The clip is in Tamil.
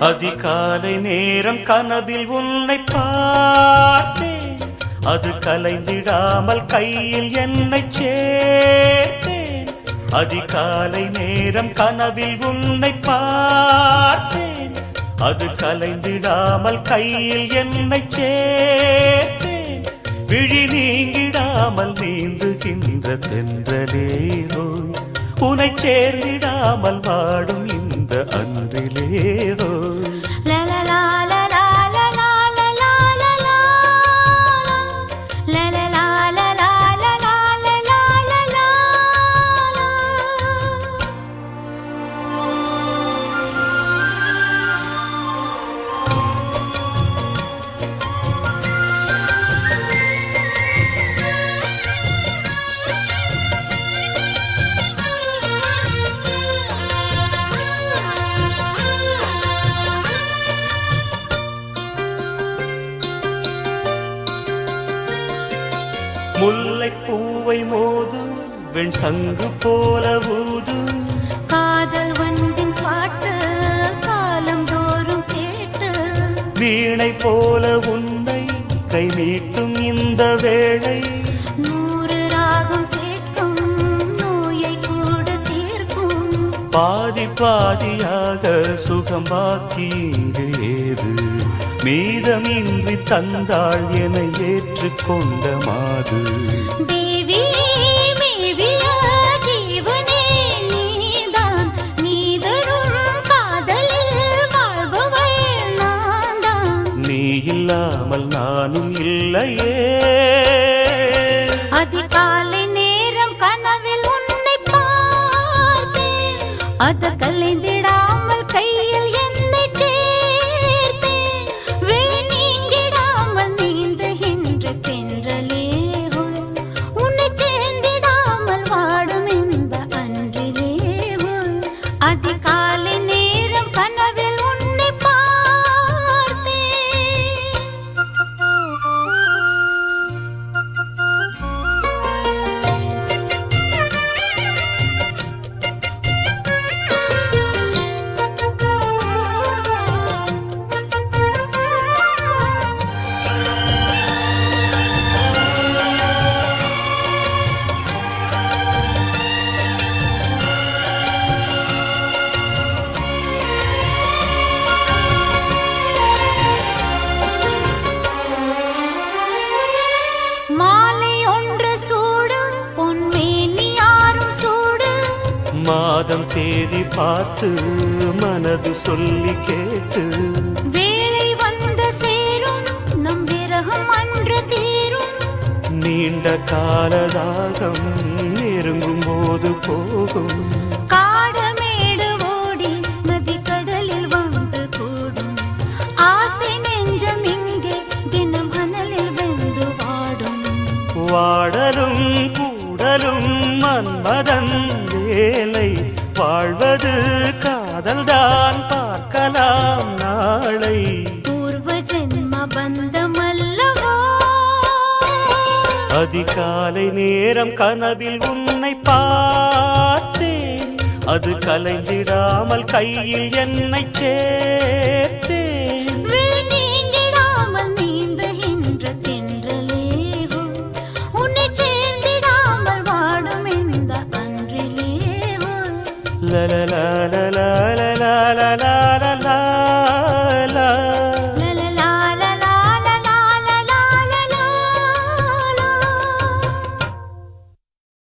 அதிகாலை நேரம் கனவில் உன்னை பார்த்தேன், அது கலைந்திடாமல் கையில் என்னை சேர்த்தேன். அதிகாலை நேரம் கனவில் உன்னை பார்த்தேன், அது கலைந்திடாமல் கையில் என்னை சேர்த்தேன். விழி நீங்கிடாமல் நீந்துகின்ற தென்றலேரோ, உனை சேர்ந்திடாமல் வாடும் இந்த அன்றிலேரோ. முல்லை பூவை மோதும் வெண் சங்கு போல ஊதும் காதல் வண்டின் பாட்டு காலம் தோறும் கேட்டு, வீணை போல உன்னை கை நீட்டும் இந்த வேளை. 100 ராகம் கேட்கும், நோயை கூட தீர்க்கும். பாதி பாதியாக சுகம் பாக்கி இங்கு ஏது, மீதமின்றி தந்தாள் என ஏற்றுக்கொண்ட மாது. தேவி மேவிய ஜீவனே நீதான், நீதரும் காதலில் வாழ்பவள் நான்தான். நீ இல்லாமல் நானும் இல்லையே. அதிகாலை நேரம் கனவில் உன்னை பார்த்தேன், அது கலைந்திடாமல் கையில் என்னை சேர்த்தேன். விழி நீங்கிடாமல் நீந்துகின்ற தென்றலேரோ, உன்னை சேர்ந்திடாமல் வாடும் இந்த அன்றிலேரோ. அதிகாலை நேரம் கனவில் உன்னை பார்த்தேன். மாலை ஒன்று சூடு, பொன்மேனி யாரும் சூடு. மாதம் தேதி பார்த்து மனது சொல்லி கேட்டு, வேளை வந்து சேரும், நம் விரகம் அன்று தீரும். நீண்ட காலதாகம் நெருங்கும் போது போகும். காடமேடு ஓடி நதி கடலில் வந்து கூடும். ஆசை நெஞ்சம் இங்கே தினம் அனலில் வெந்து வாடும். வாடலும் கூடலும் மன்மதன் வேலை, வாழ்வது காதல்தான் பார்க்கலாம் நாளை. பூர்வ ஜென்ம பந்தமல்லவோ. அதிகாலை நேரம் கனவில் உன்னை பார்த்தேன், அது கலைந்திடாமல் கையில் என்னை சேர்